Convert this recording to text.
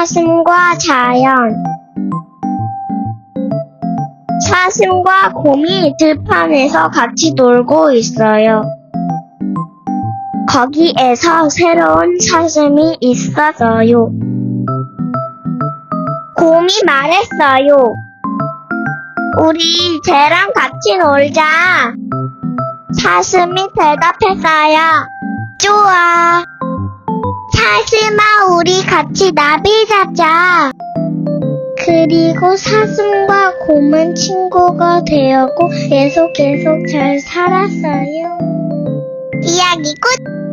사슴과 자연. 사슴과 곰이 들판에서 같이 놀고 있어요. 거기에서 새로운 사슴이 있었어요. 곰이 말했어요. 우리 쟤랑 같이 놀자. 사슴이 대답했어요. 좋아. 사슴아, 우리 같이 나비 잡자. 그리고 사슴과 곰은 친구가 되었고 계속 잘 살았어요. 이야기 끝!